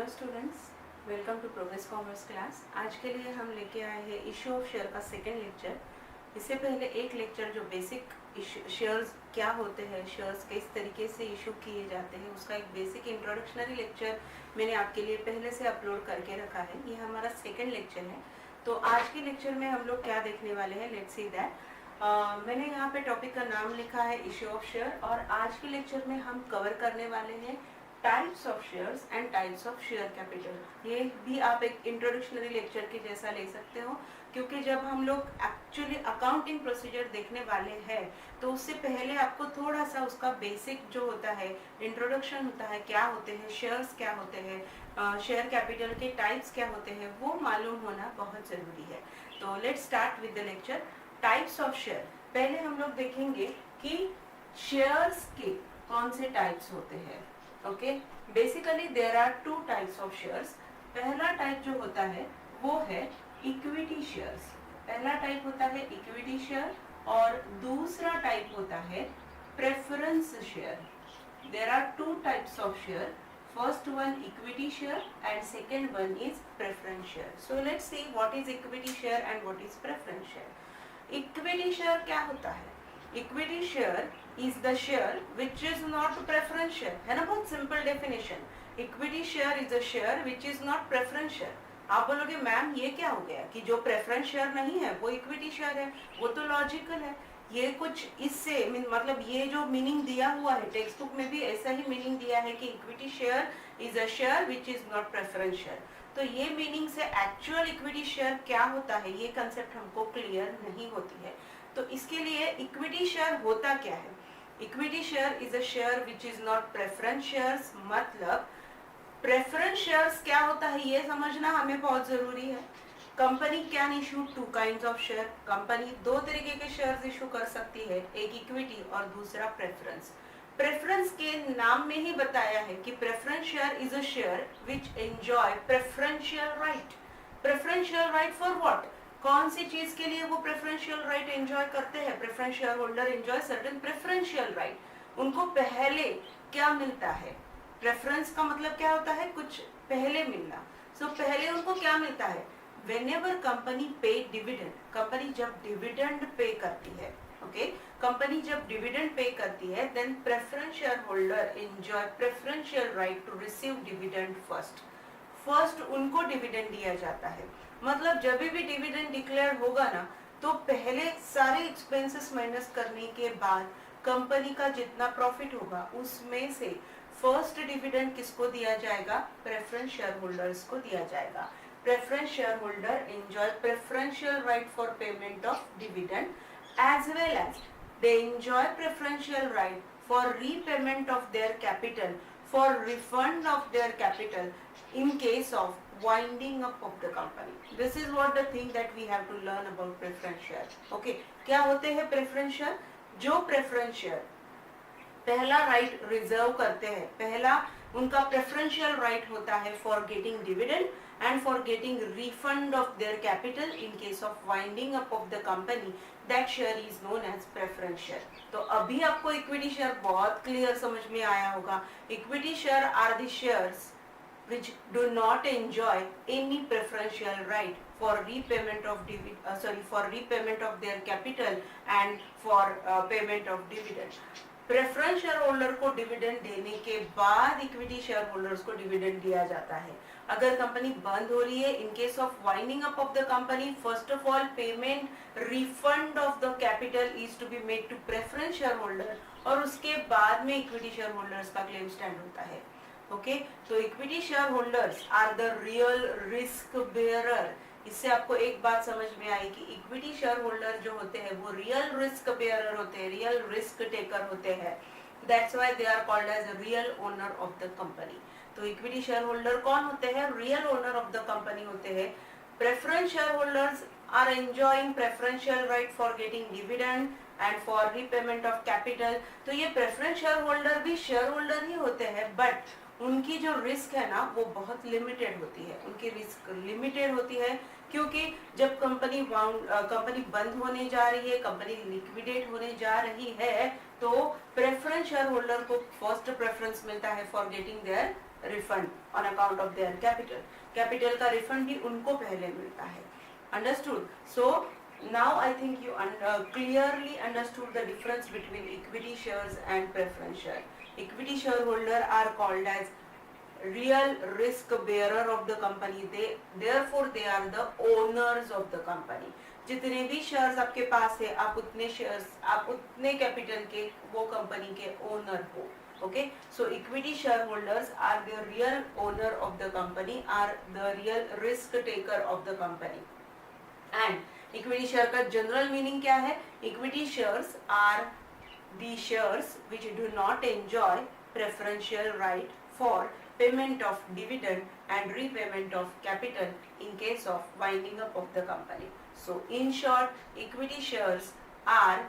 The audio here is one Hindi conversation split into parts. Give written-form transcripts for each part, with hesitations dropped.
Hello students, welcome to progress commerce class. आज के लिए हम लेके आए हैं इशू ऑफ शेयर का सेकेंड लेक्चर। इससे पहले एक लेक्चर जो बेसिक शेयर्स क्या होते हैं, शेयर्स किस तरीके से इशू किए जाते हैं, उसका एक बेसिक इंट्रोडक्शनरी लेक्चर मैंने आपके लिए पहले से अपलोड करके रखा है। ये हमारा सेकेंड लेक्चर है। तो आज के लेक्चर में हम लोग क्या देखने वाले हैं, लेट्स सी दैट। मैंने यहाँ पे टॉपिक का नाम लिखा है इशू ऑफ शेयर, और आज के लेक्चर में हम कवर करने वाले हैं types of shares and types of share capital. ये भी आप एक इंट्रोडक्शनरी लेक्चर के जैसा ले सकते हो, क्योंकि जब हम लोग एक्चुअली अकाउंटिंग प्रोसीजर देखने वाले हैं तो उससे पहले आपको थोड़ा सा उसका बेसिक जो होता है, इंट्रोडक्शन होता है, क्या होते हैं शेयर्स, क्या होते हैं शेयर कैपिटल के टाइप्स, क्या होते हैं, वो मालूम होना बहुत ज़रूरी है। तो let's start with the lecture types of share. पहले हम लोग देखेंगे कि शेयर्स के कौन से टाइप्स होते हैं। Okay, basically there are two types of shares. पहला टाइप जो होता है वो है इक्विटी शेयर्स। पहला टाइप होता है इक्विटी शेयर और दूसरा टाइप होता है preference share. There are two types of share, first one equity share and second one is preference share. So let's see what is equity share and what is preference share. Equity share क्या होता है? Equity share is the share which is not preference share, है ना, बहुत simple definition. Equity share is a share which is not preference share। आप बोलोगे मैम ये क्या हो गया कि जो प्रेफरेंस शेयर नहीं है वो इक्विटी शेयर है, वो तो लॉजिकल है। ये कुछ इससे मतलब ये जो मीनिंग दिया हुआ है टेक्स्ट बुक में भी ऐसा ही मीनिंग दिया है कि equity share is a share which is not preference share। तो ये मीनिंग से एक्चुअल इक्विटी शेयर क्या होता है ये कंसेप्ट हमको क्लियर नहीं होती है। तो इसके लिए इक्विटी शेयर होता क्या है? Equity share is a share which is not preference shares. मतलब प्रेफरेंस शेयर्स क्या होता है ये समझना हमें बहुत जरूरी है। Company can issue two kinds of share. Company दो तरीके के शेयर्स इशू कर सकती है, एक इक्विटी और दूसरा प्रेफरेंस। प्रेफरेंस के नाम में ही बताया है कि preference share is a share which enjoy preferential right. Preferential right for what? कौन सी चीज के लिए वो प्रेफरेंशियल राइट एंजॉय करते हैं? Preference share holder enjoy certain preferential right. उनको पहले क्या मिलता है? प्रेफरेंस का मतलब क्या होता है? कुछ पहले मिलना। सो पहले उनको क्या मिलता है? व्हेनेवर कंपनी पे डिविडेंड, कंपनी जब डिविडेंड पे करती है, ओके, कंपनी जब डिविडेंड पे करती है then preference share holder enjoy preferential right to receive dividend first उनको डिविडेंड दिया जाता है। मतलब जब भी डिविडेंड डिक्लेयर होगा ना, तो पहले सारे एक्सपेंसेस माइनस करने के बाद कंपनी का जितना प्रॉफिट होगा उसमें से फर्स्ट डिविडेंड किसको दिया जाएगा? प्रेफरेंस शेयर होल्डर्स को दिया जाएगा। Preference share holder enjoy preferential right for payment of dividend as well as they enjoy preferential right for repayment of their capital, for refund of their capital in case of winding up of the company. This is what the thing that we have to learn about preference share. Okay, क्या होते हैं preference share? जो preference share पहला राइट रिजर्व करते हैं, पहला उनका प्रेफरेंशियल राइट होता है for getting dividend and for getting refund of their capital in case of winding up of the company, that share is known as preference share. तो अभी आपको इक्विटी शेयर बहुत क्लियर समझ में आया होगा। Equity share are the shares which do not enjoy any preferential right for repayment of their capital and for payment of dividend। Preference share holder को डिविडेंड देने के बाद इक्विटी शेयर होल्डर्स को डिविडेंड दिया जाता है। अगर कंपनी बंद हो रही है, in case of winding up of the company, first of all payment refund of the capital is to be made to preference share holder, और उसके बाद में इक्विटी शेयर होल्डर्स का क्लेम स्टैंड होता है। ओके, तो equity share holders are the real risk bearer. इससे आपको एक बात समझ में आई कि इक्विटी शेयर होल्डर जो होते हैं वो रियल रिस्क बेयरर होते हैं, रियल रिस्क टेकर होते हैं। That's why they are called as real owner of the company. तो इक्विटी शेयर होल्डर कौन होते हैं? Real owner of the company होते हैं। Preference share holders are enjoying preferential right for getting dividend and for repayment of capital. तो ये प्रेफरेंस शेयर होल्डर भी शेयर होल्डर ही होते हैं, बट उनकी जो रिस्क है ना वो बहुत लिमिटेड होती है। उनकी रिस्क लिमिटेड होती है क्योंकि जब कंपनी बंद होने जा रही है, कंपनी लिक्विडेट होने जा रही है, तो प्रेफरेंस शेयर होल्डर को फर्स्ट प्रेफरेंस मिलता है for getting their refund on account of their capital. Capital का रिफंड भी उनको पहले मिलता है। Understood? So now I think you clearly understood the difference between equity shares and preference share. Equity shareholder are called as real risk bearer of the company. Therefore they are the owners of the company. जितने भी शेयर्स आपके पास है, आप उतने शेयर्स, आप उतने कैपिटल के वो कंपनी के ओनर हो. Okay, so equity shareholders are the real owner of the company, are the real risk taker of the company. And equity share का general meaning क्या है? Equity shares are the shares which do not enjoy preferential right for payment of dividend and repayment of capital in case of winding up of the company. So in short, equity shares are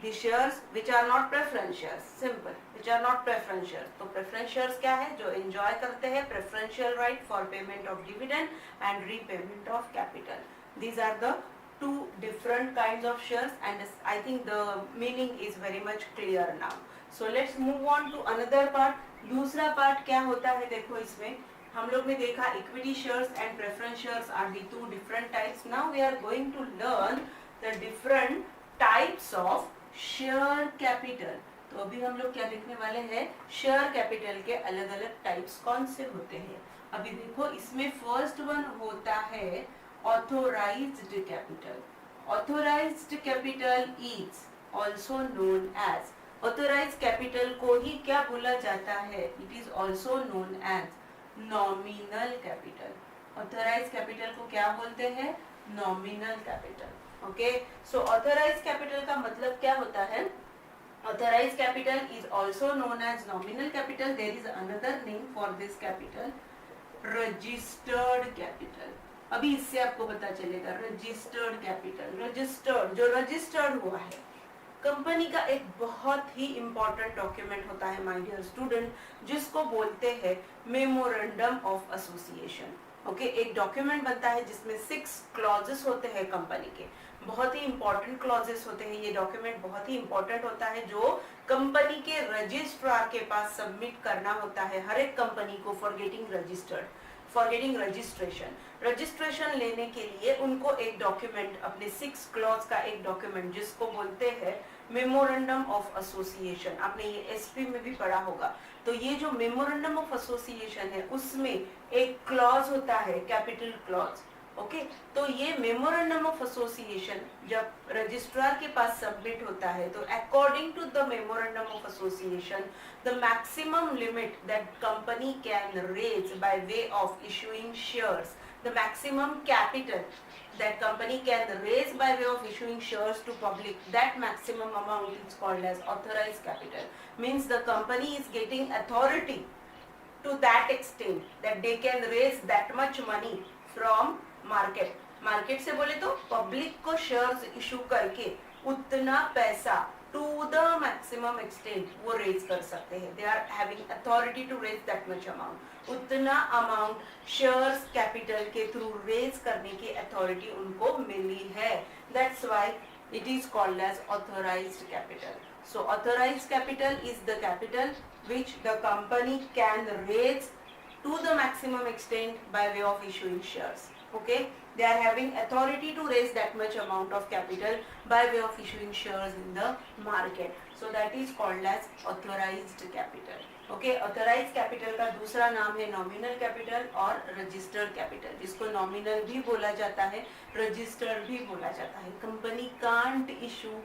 the shares which are not preference shares. Simple, which are not preference shares. तो preference shares क्या है? जो enjoy करते हैं preferential right for payment of dividend and repayment of capital. These are the two different kinds of shares, and I think the meaning is very much clear now. So let's move on to another part. दूसरा part क्या होता है? देखो इसमें हम लोग ने देखा equity shares and preference shares are the two different types. Now we are going to learn the different types of share capital. तो अभी हम लोग क्या देखने वाले हैं? शेयर कैपिटल के अलग अलग टाइप्स कौन से होते हैं. अभी देखो इसमें फर्स्ट वन होता है authorized capital. Authorized capital is also known as, authorized capital को ही क्या बोला जाता है? It is also known as nominal capital. Authorized capital को क्या बोलते हैं? Nominal capital. Okay, so authorized capital का मतलब क्या होता है? Authorized capital is also known as nominal capital. There is another name for this capital, registered capital. अभी इससे आपको पता चलेगा रजिस्टर्ड कैपिटल. रजिस्टर्ड, जो रजिस्टर्ड हुआ है, कंपनी का एक बहुत ही इंपॉर्टेंट डॉक्यूमेंट होता है माय डियर स्टूडेंट, जिसको बोलते हैं मेमोरेंडम ऑफ एसोसिएशन. ओके, एक डॉक्यूमेंट बनता है जिसमें 6 क्लॉजेस होते हैं कंपनी के. बहुत ही इंपॉर्टेंट क्लॉजेस होते हैं. ये डॉक्यूमेंट बहुत ही इंपॉर्टेंट होता है जो कंपनी के रजिस्ट्रार के पास सबमिट करना होता है हर एक कंपनी को for getting registered, for getting registration. Registration लेने के लिए उनको एक डॉक्यूमेंट, अपने 6 क्लॉज का एक डॉक्यूमेंट जिसको बोलते हैं मेमोरेंडम ऑफ एसोसिएशन. आपने ये एसपी में भी पढ़ा होगा. तो ये जो मेमोरेंडम ऑफ एसोसिएशन है उसमें एक क्लॉज होता है कैपिटल क्लॉज. ओके, तो ये मेमोरेंडम ऑफ एसोसिएशन जब रजिस्ट्रार के पास सबमिट होता है तो according to the memorandum of association the maximum limit that company can raise by way of issuing shares, the maximum capital that company can raise by way of issuing shares to public, that maximum amount is called as authorized capital. Means the company is getting authority to that extent that they can raise that much money from market. Market से बोले तो public को shares issue करके उतना पैसा to the maximum extent वो raise कर सकते हैं. They are having authority to raise that much amount. उतना amount shares capital के through raise करने की authority उनको मिली है. That's why it is called as authorized capital. So authorized capital is the capital which the company can raise to the maximum extent by way of issuing shares. Okay, they are having authority to raise that much amount of capital by way of issuing shares in the market. So that is called as authorized capital. Okay, authorized capital का दूसरा नाम है nominal capital और registered capital, जिसको nominal भी बोला जाता है, registered भी बोला जाता है. Company can't issue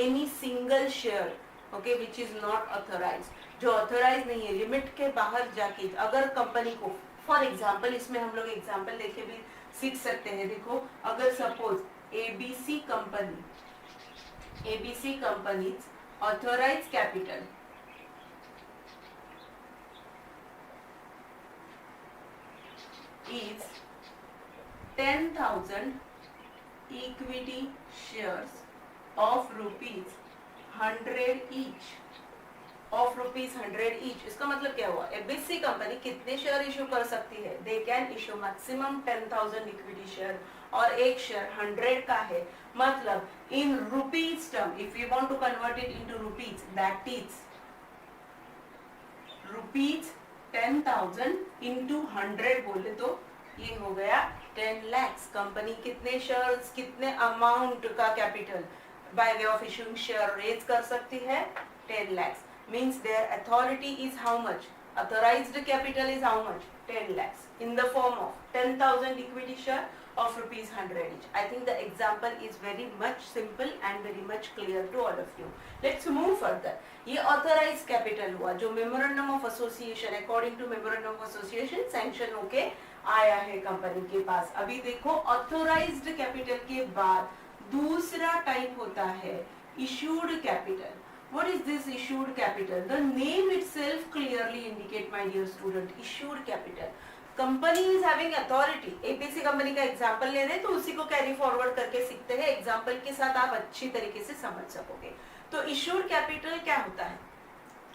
any single share, okay, which is not authorized. जो authorized नहीं है, लिमिट के बाहर जाके अगर कंपनी को, फॉर एग्जाम्पल इसमें हम लोग एग्जाम्पल देखे भी सीख सकते हैं. देखो, अगर suppose ABC company authorise capital is 10,000 equity shares of rupees 100 each. Of rupees 100 each. इसका मतलब क्या हुआ? एबीसी कंपनी कितने शेयर इशू कर सकती है? They can issue maximum 10,000 equity share और एक शेयर 100 का है. मतलब in rupees term, if we want to convert it into rupees, that is rupees 10,000 into 100 बोले तो ये हो गया 10 lakhs। कंपनी कितने शेयर्स, कितने अमाउंट का capital by way of issuing share raise कर सकती है? 10 lakhs। Means their authority is how much? Authorized capital is how much? 10 lakhs in the form of 10,000 equity share of rupees 100 each. I think the example is very much simple and very much clear to all of you. Let's move further. ये authorized capital हुआ जो memorandum of association according to memorandum of association sanction होके आया है कंपनी के पास। अभी देखो authorized capital के बाद दूसरा टाइप होता है issued capital. What is this issued capital? The name itself clearly indicate, my dear student, issued capital. Company is having authority. ABC company का एग्जाम्पल ले रहे हैं तो उसी को कैरी फॉरवर्ड करके सीखते हैं। एग्जाम्पल के साथ आप अच्छी तरीके से समझ सकोगे। तो issued capital क्या होता है?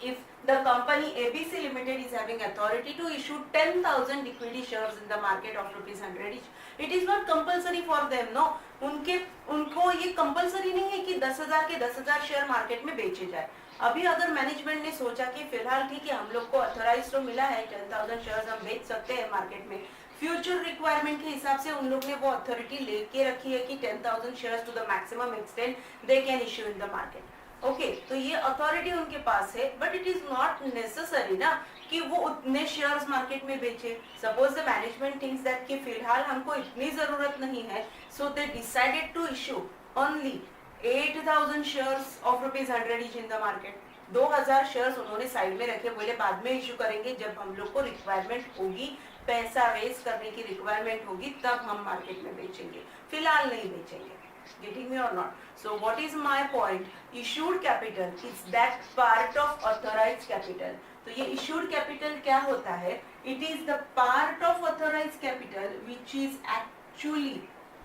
If the company ABC Limited is having authority to issue 10,000 equity shares in the market of rupees 100 each, it is not compulsory for them, no. उनको ये कंपलसरी नहीं है कि 10,000 के 10,000 शेयर मार्केट में बेचे जाए। अभी अगर मैनेजमेंट ने सोचा कि फिलहाल ठीक है हम लोग को अथोराइज तो मिला है 10,000 शेयर्स हम बेच सकते हैं मार्केट में, फ्यूचर रिक्वायरमेंट के हिसाब से उन लोग ने वो अथॉरिटी लेके रखी है कि 10,000 shares to the maximum extent they can issue in the market. Okay तो ये अथॉरिटी उनके पास है, but it is not necessary ना कि वो उतने शेयर्स मार्केट में बेचे। Suppose the management thinks that कि फिलहाल हमको इतनी जरूरत नहीं है, so they decided to issue only 8,000 shares of rupees 100 each in the market. 2,000 shares उन्होंने साइड में रखे, बोले बाद में इश्यू करेंगे जब हम लोग को रिक्वायरमेंट होगी, पैसा रेज करने की रिक्वायरमेंट होगी तब हम मार्केट में बेचेंगे, फिलहाल नहीं बेचेंगे। Getting me or not? So what is my point? Issued capital is that part of authorized capital. तो ये issued capital क्या होता है? It is the part of authorized capital which is actually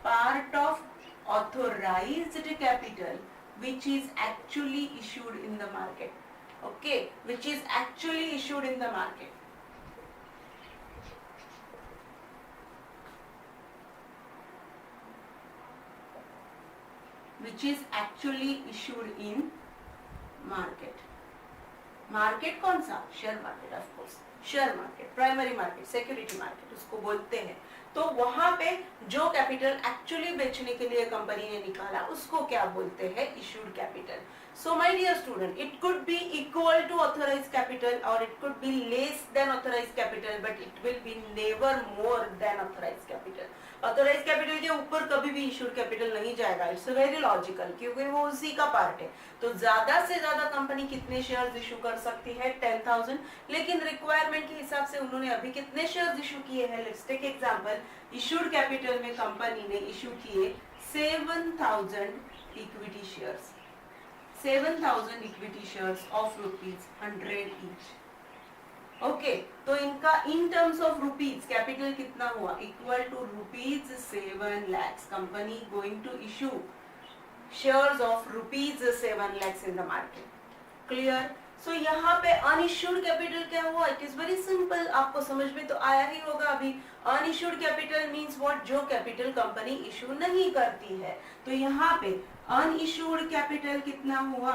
part of authorized capital which is actually issued in the market. Okay, which is actually issued in the market. Which is actually issued in market. Market कौन सा? Share market, of course share market, primary market, security market उसको बोलते हैं। तो वहां पे जो कैपिटल एक्चुअली बेचने के लिए कंपनी ने निकाला उसको क्या बोलते हैं? Issued capital. So my dear student, it could be equal to authorised capital और it could be less than authorised capital, but it will be never more than authorised capital. Authorised capital के ऊपर कभी भी इश्यूड कैपिटल नहीं जाएगा, इट्स वेरी लॉजिकल, क्योंकि वो उसी का पार्ट है। तो ज्यादा से ज्यादा कंपनी कितने शेयर्स इशू कर सकती है? 10,000। लेकिन रिक्वायरमेंट के हिसाब से उन्होंने अभी कितने शेयर्स इशू किए हैं? Let's take example, issued capital में कंपनी ने इशू किए 7,000 equity shares, 7,000 equity shares of rupees 100 each. Okay तो इनका in terms of rupees capital कितना हुआ? Equal to rupees 7 lakhs। Company going to issue shares of rupees 7 lakhs in the market. Clear? So यहाँ पे अनइश्यूड कैपिटल क्या हुआ? इट इज वेरी सिंपल, आपको समझ में तो आया ही होगा अभी। Unissued capital means what? जो कैपिटल कंपनी इशू नहीं करती है। तो यहाँ पे अनइश्यूड कैपिटल कितना हुआ?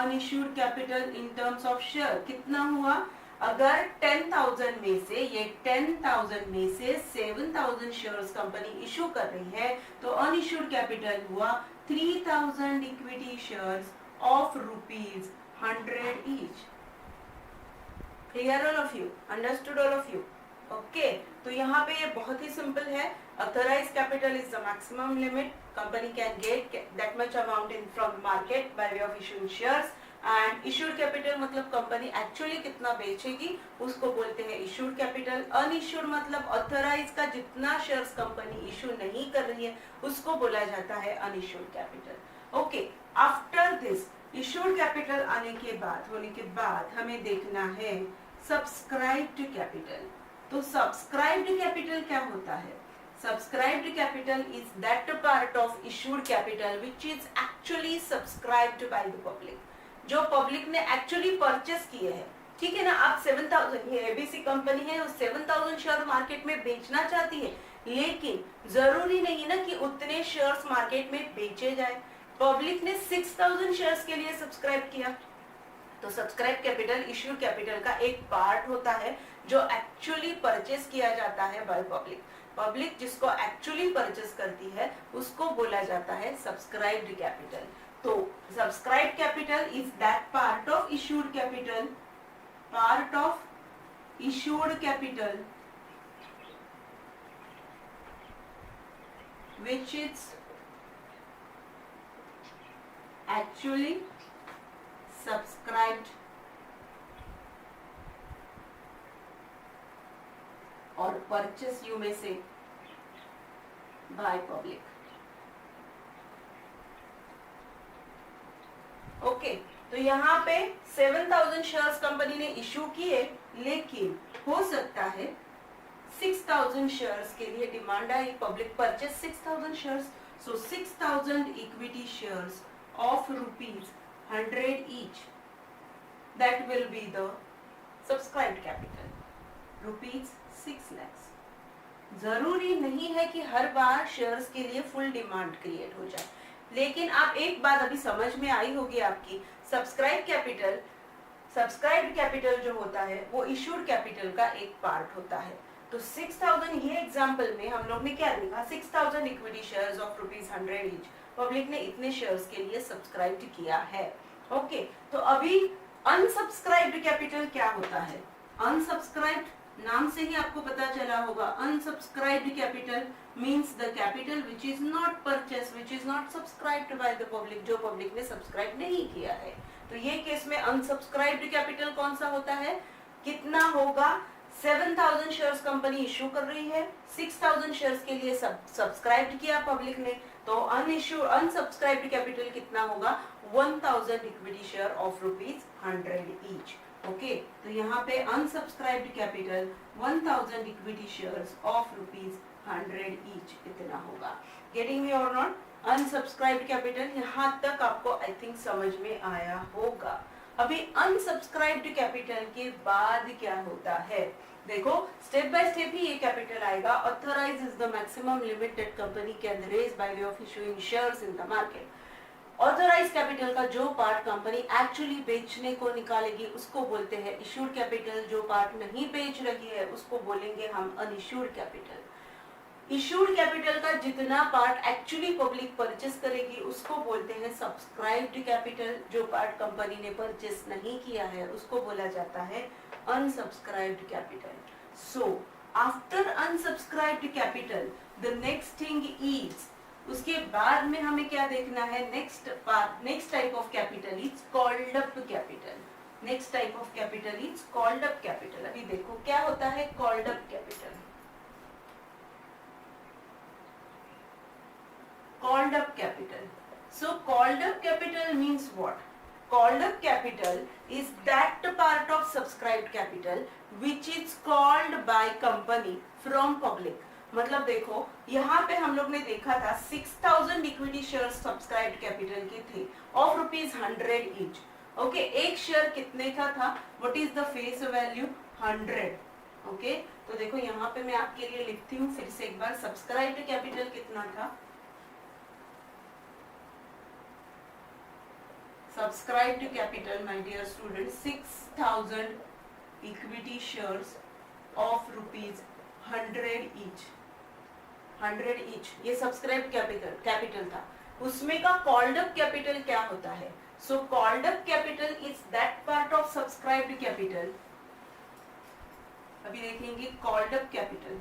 Unissued capital in terms of share कितना हुआ? अगर 10,000 में से, ये 10,000 में से 7,000 शेयर्स कंपनी इशू कर रही है तो अनइश्यूड कैपिटल हुआ 3,000 equity shares of rupees 100 each. Clear all of you? Understood all of you? Okay. तो यहाँ पे ये बहुत ही सिंपल है। Authorized capital is the maximum limit. Company can get that much amount in from market by way of issuing shares. And issued capital मतलब कंपनी एक्चुअली कितना बेचेगी उसको बोलते हैं issued capital. Unissued मतलब authorized का जितना शेयर्स कंपनी इशू नहीं कर रही है उसको बोला जाता है unissued capital. Okay. After this issued capital आने के बाद, होने के बाद हमें देखना है सब्सक्राइब्ड कैपिटल। तो सब्सक्राइब्ड कैपिटल क्या होता है? Subscribed capital is that part of issued capital which is actually subscribed by the public, जो पब्लिक ने एक्चुअली परचेस किए हैं। ठीक है ना? आप 7,000, ये एबीसी कंपनी है, 7,000 शेयर मार्केट में बेचना चाहती है, लेकिन जरूरी नहीं ना कि उतने शेयर्स मार्केट में बेचे जाए। पब्लिक ने 6000 शेयर्स के लिए सब्सक्राइब किया, तो सब्सक्राइब कैपिटल इश्यूड कैपिटल का एक पार्ट होता है जो एक्चुअली परचेस किया जाता है बाय पब्लिक। पब्लिक जिसको एक्चुअली परचेस करती है उसको बोला जाता है सब्सक्राइब्ड कैपिटल। तो subscribed capital is that part of issued capital, part of issued capital which is actually subscribed और परचेस यू में से बाय पब्लिक। ओके, तो यहाँ पे 7000 शेयर्स कंपनी ने इश्यू किए, लेकिन हो सकता है 6000 शेयर्स के लिए demand I, public purchase 6000 shares, so 6000 equity shares of ₹100 each, that will be the subscribed capital, ₹6 lakhs। जरूरी नहीं है कि हर बार शेयर्स के लिए फुल डिमांड क्रिएट हो जाए, लेकिन आप एक बात अभी समझ में आई होगी आपकी, सब्सक्राइब कैपिटल जो होता है वो इश्यूड कैपिटल का एक पार्ट होता है। तो 6000, ये एग्जांपल में हम लोग ने क्या लिखा, 6000 equity shares of ₹100 each, public ने इतने शेयर्स के लिए सब्सक्राइब किया है। ओके, तो अभी अनसब्सक्राइब्ड कैपिटल क्या होता है? अनसब्सक्राइब्ड, नाम से ही आपको पता चला होगा, unsubscribed capital means the capital which is not purchase, which is not subscribed by the public, जो पब्लिक ने सब्सक्राइब नहीं किया है। तो ये केस में अनसब्सक्राइब्ड कैपिटल कौन सा होता है, कितना होगा? 7000 शेयर्स कंपनी इश्यू कर रही है, 6000 शेयर्स के लिए सब्सक्राइब किया पब्लिक ने, तो अनसब्सक्राइब्ड कैपिटल कितना होगा? 1000 equity share of ₹100 each। Okay, तो यहाँ पे unsubscribed capital 1000 equity shares of ₹100 each इतना होगा। गेटिंग मी और नॉट? अनसब्सक्राइब्ड कैपिटल यहाँ तक आपको आई थिंक समझ में आया होगा। अभी अनसब्सक्राइब्ड कैपिटल के बाद क्या होता है, देखो स्टेप बाय स्टेप ही ये कैपिटल आएगा। Authorise is the maximum limit that company can raise by way of issuing shares in the market. Authorise capital का जो पार्ट कंपनी एक्चुअली बेचने को निकालेगी उसको बोलते हैं इश्यूड कैपिटल, जो पार्ट नहीं बेच रही है उसको बोलेंगे हम अनइश्यूड कैपिटल। इश्यूड कैपिटल का जितना पार्ट एक्चुअली पब्लिक परचेस करेगी उसको बोलते हैं सब्सक्राइब्ड कैपिटल, जो पार्ट कंपनी ने परचेस नहीं किया है उसको बोला जाता है unsubscribed capital. So after unsubscribed capital the next thing is, उसके बाद में हमें क्या देखना है, next type of capital is called up capital. Next type of capital is called up capital. अभी देखो क्या होता है called up capital. Called up capital. So called up capital means what? Called up capital is that part of subscribed capital which is called by company from public. मतलब देखो यहाँ पे हम लोग ने देखा था 6000 इक्विटी शेयर सब्सक्राइब्ड कैपिटल के थे ऑफ ₹100 each। ओके, एक शेयर कितने का था? What is the face value? 100। Okay, तो देखो यहाँ पे मैं आपके लिए लिखती हूँ फिर से एक बार, सब्सक्राइब्ड कैपिटल कितना था? Subscribed capital, my dear students, 6000 equity shares of ₹100 each। 100 each ये सब्सक्राइब कैपिटल था। उसमें का कॉल्ड अप कैपिटल क्या होता है? So called up capital is that part of subscribed capital. अभी देखेंगे called up capital.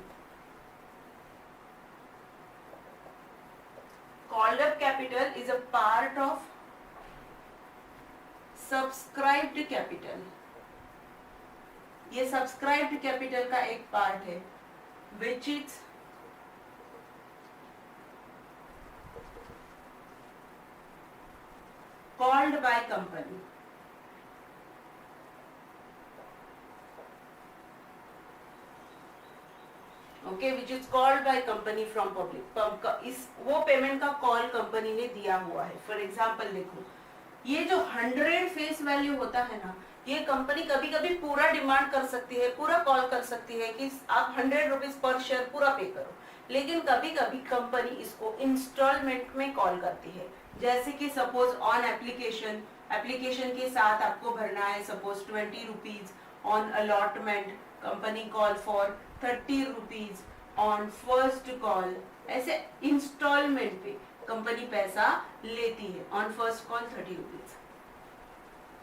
Called up capital is a part of subscribed capital. ये सब्सक्राइब्ड कैपिटल का एक पार्ट है which is called by company. Okay, which is called by company from public. इस वो पेमेंट का कॉल कंपनी ने दिया हुआ है। फॉर एग्जाम्पल देखो, ये जो 100 फेस वैल्यू होता है ना, ये कंपनी कभी कभी पूरा डिमांड कर सकती है, पूरा कॉल कर सकती है कि आप ₹100 पर शेयर पूरा पे करो, लेकिन कभी कभी कंपनी इसको इंस्टॉलमेंट में कॉल करती है। जैसे कि सपोज ऑन एप्लीकेशन, एप्लीकेशन के साथ आपको भरना है suppose 20 rupees, on allotment company call for 30 rupees, on first call, ऐसे इंस्टॉलमेंट पे कंपनी पैसा लेती है। On first call 30 rupees.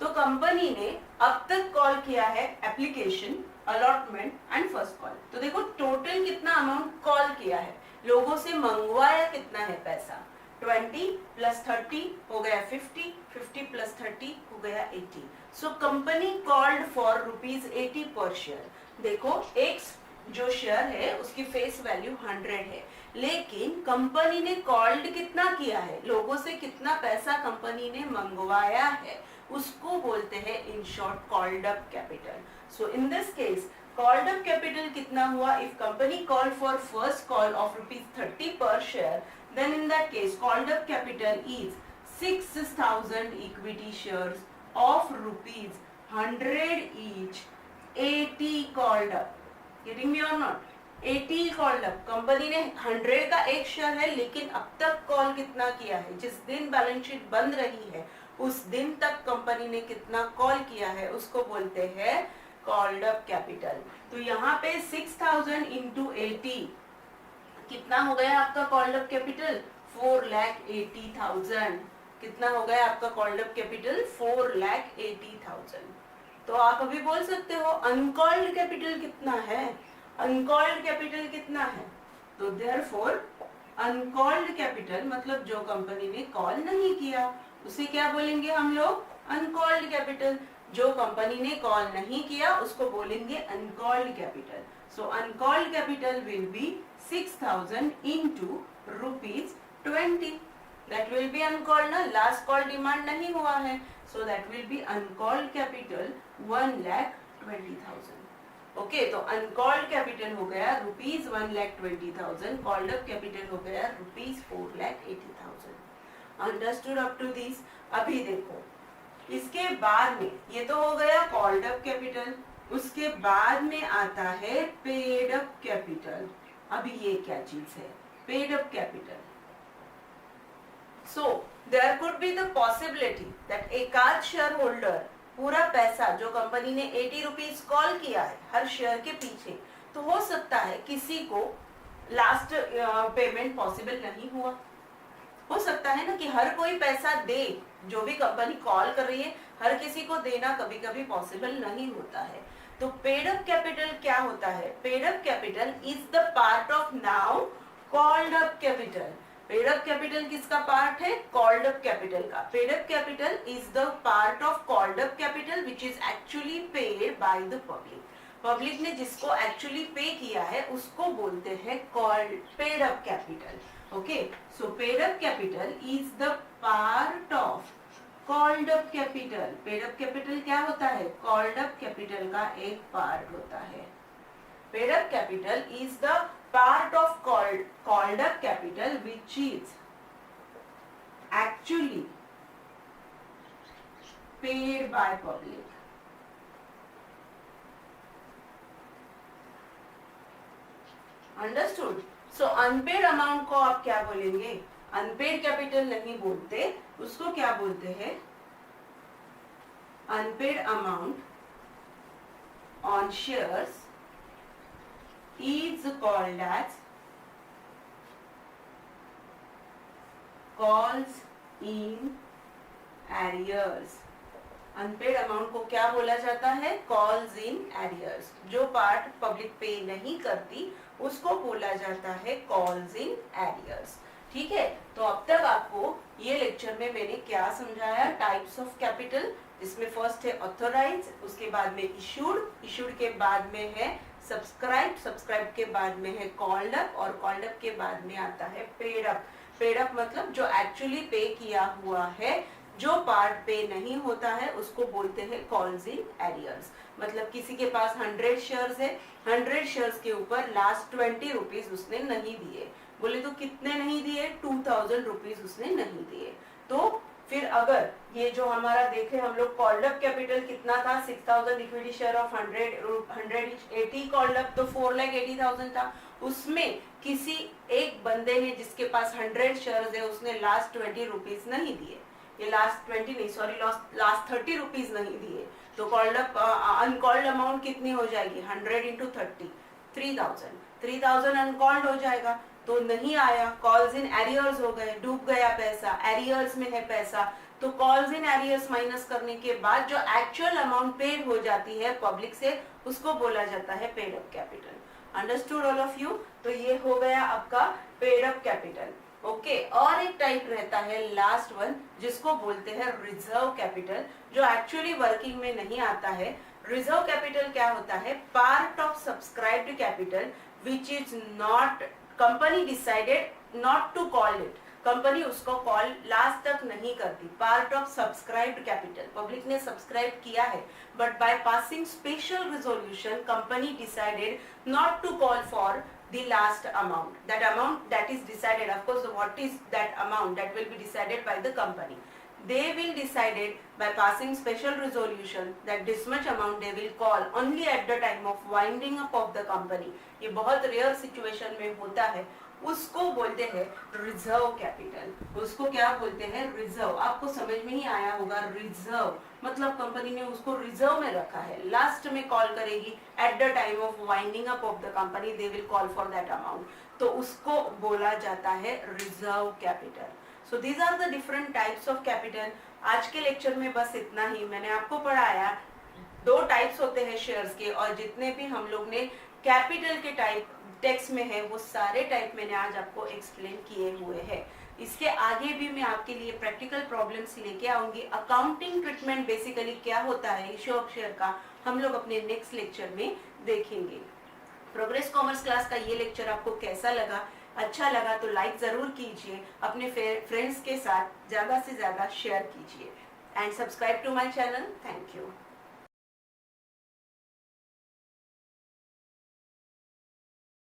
तो कंपनी ने अब तक कॉल किया है application, allotment and first call. तो देखो टोटल कितना अमाउंट कॉल किया है, लोगों से मंगवाया कितना है पैसा। 20 प्लस 30 हो गया 50, 50 प्लस 30 हो गया 80। सो कंपनी कॉल्ड फॉर ₹80 पर शेयर। देखो एक जो शेयर है उसकी फेस वैल्यू 100 है, लेकिन कंपनी ने कॉल्ड कितना किया है, लोगों से कितना पैसा कंपनी ने मंगवाया है, उसको बोलते हैं in short called up capital. So in this case called up capital कितना हुआ, if company call for first call of ₹30 पर share, then in that case called up capital is 6,000 equity shares of ₹100 each, 80 called up, getting me or not, 80 called up. Company ने 100 का एक शेयर है, लेकिन अब तक कॉल कितना किया है, जिस दिन बैलेंस शीट बंद रही है उस दिन तक कंपनी ने कितना कॉल किया है, उसको बोलते हैं कॉल्ड अप कैपिटल। तो यहाँ पे 6,000 इंटू 80 कितना हो गया आपका कॉल्ड अप कैपिटल, 4,80,000। कितना हो गया आपका कॉल्ड अप कैपिटल, 4,80,000। तो आप अभी बोल सकते हो अनकॉल्ड कैपिटल कितना है, अनकॉल्ड कैपिटल कितना है। तो देयरफॉर अनकॉल्ड कैपिटल मतलब जो कंपनी ने कॉल नहीं किया उसे क्या बोलेंगे हम लोग, अनकॉल्ड कैपिटल। जो कंपनी ने कॉल नहीं किया उसको बोलेंगे uncalled capital. So uncalled capital will be 6,000 into ₹20, that will be uncalled ना, लास्ट कॉल डिमांड नहीं हुआ है, so that will be uncalled capital 1,20,000। Okay, तो अनकॉल्ड कैपिटल हो गया ₹1,20,000, कॉल्ड अप कैपिटल हो गया ₹4,80,000। Understood up to this. अभी देखो इसके बाद में, ये तो हो गया कॉल्ड अप कैपिटल, उसके बाद में आता है पेड अप कैपिटल। अभी ये क्या चीज है, paid up capital. So there could be the possibility that एक आध शेयर होल्डर पूरा पैसा जो कंपनी ने 80 रुपीज कॉल किया है हर शेयर के पीछे, तो हो सकता है किसी को लास्ट पेमेंट पॉसिबल नहीं हुआ। हो सकता है ना कि हर कोई पैसा दे, जो भी कंपनी कॉल कर रही है हर किसी को देना कभी कभी पॉसिबल नहीं होता है। तो पेड अप कैपिटल क्या होता है, paid up capital is the part of now called up capital. Paid up capital किसका पार्ट है, कॉल्ड अप कैपिटल का। Paid up capital is the part of called up capital which is actually paid by the public. Public ने जिसको एक्चुअली पे किया है उसको बोलते हैं called paid up capital. Okay, so paid up capital is the part of called up capital. Paid up capital क्या होता है, कॉल्ड अप कैपिटल का एक पार्ट होता है। Paid up capital is the part of called up capital which is actually paid by public। Understood. So unpaid amount को आप क्या बोलेंगे, अनपेड कैपिटल नहीं बोलते, उसको क्या बोलते हैं, unpaid amount on shares is called as calls in arrears। Unpaid amount को क्या बोला जाता है, कॉल्स इन एरियर्स। जो पार्ट पब्लिक पे नहीं करती उसको बोला जाता है कॉल्स इन एरियर्स। ठीक है, तो अब तक आपको ये लेक्चर में मैंने क्या समझाया, टाइप्स ऑफ कैपिटल, जिसमें फर्स्ट है ऑथोराइज, उसके बाद में इशूड, इशूड के बाद में है सब्सक्राइब, सब्सक्राइब के बाद में है कॉल्ड अप, और कॉल्ड अप के बाद में आता है पेड अप। पेड अप मतलब जो एक्चुअली पे किया हुआ है, जो पार्ट पे नहीं होता है उसको बोलते हैं कॉल्स इन एरियर्स। मतलब किसी के पास 100 शेयर्स है, 100 शेयर्स के ऊपर लास्ट 20 रुपीज उसने नहीं दिए, बोले तो कितने नहीं दिए, 2000 रुपीज उसने नहीं दिए। तो फिर अगर ये जो हमारा देखे हम लोग कॉल्ड अप कैपिटल कितना था, 6,000 equity share of 100 80 called up तो 4,80,000 था, उसमें किसी एक बंदे ने जिसके पास 100 शेयर्स है उसने लास्ट 20 रुपीज नहीं दिए, ये लास्ट 20 नहीं सॉरी लास्ट 30 रुपीज नहीं दिए, तो कॉल्ड अप अनकॉल्ड अमाउंट कितनी हो जाएगी 100 इंटू 30 3000 अनकॉल्ड हो जाएगा। तो नहीं आया, कॉल्स इन एरियर्स हो गए, डूब गया पैसा, एरियर्स में है पैसा, तो कॉल्स इन एरियर्स माइनस करने के बाद जो एक्चुअल अमाउंट पेड हो जाती है पब्लिक से उसको बोला जाता है paid up capital. Understood all of you? तो ये हो गया आपका पेड अप कैपिटल। ओके, और एक टाइप रहता है लास्ट वन जिसको बोलते हैं रिजर्व कैपिटल, जो एक्चुअली वर्किंग में नहीं आता है। रिजर्व कैपिटल क्या होता है? Part of subscribed capital which is not company decided not to call it, company उसको कॉल लास्ट तक नहीं करती। Part of subscribed capital, public ने सब्सक्राइब किया है but by passing special resolution company decided not to call for the last amount, that amount that is decided, of course what is that amount that will be decided by the company, they will decided by passing special resolution that this much amount they will call only at the time of winding up of the company। ये बहुत रेयर सिचुएशन में होता है, उसको बोलते हैं रिजर्व कैपिटल। उसको क्या बोलते हैं? रिजर्व। आपको समझ में ही आया होगा, रिजर्व मतलब कंपनी ने उसको रिजर्व में रखा है, लास्ट में कॉल करेगी at the time of winding up of the company, they will call for that amount, तो उसको बोला जाता है reserve capital. So these are the different types of capital. आज के लेक्चर में बस इतना ही। मैंने आपको पढ़ाया 2 टाइप्स होते हैं शेयर्स के, और जितने भी हम लोग ने कैपिटल के टाइप टेक्स्ट में है वो सारे टाइप मैंने आज आपको एक्सप्लेन किए हुए हैं। इसके आगे भी मैं आपके लिए प्रैक्टिकल प्रॉब्लम्स लेके आऊंगी। अकाउंटिंग ट्रीटमेंट बेसिकली क्या होता है इश्यू ऑफ शेयर का, हम लोग अपने नेक्स्ट लेक्चर में देखेंगे। प्रोग्रेस कॉमर्स क्लास का ये लेक्चर आपको कैसा लगा? अच्छा लगा तो लाइक जरूर कीजिए, अपने फ्रेंड्स के साथ ज्यादा से ज्यादा शेयर कीजिए, and subscribe to my channel. Thank you.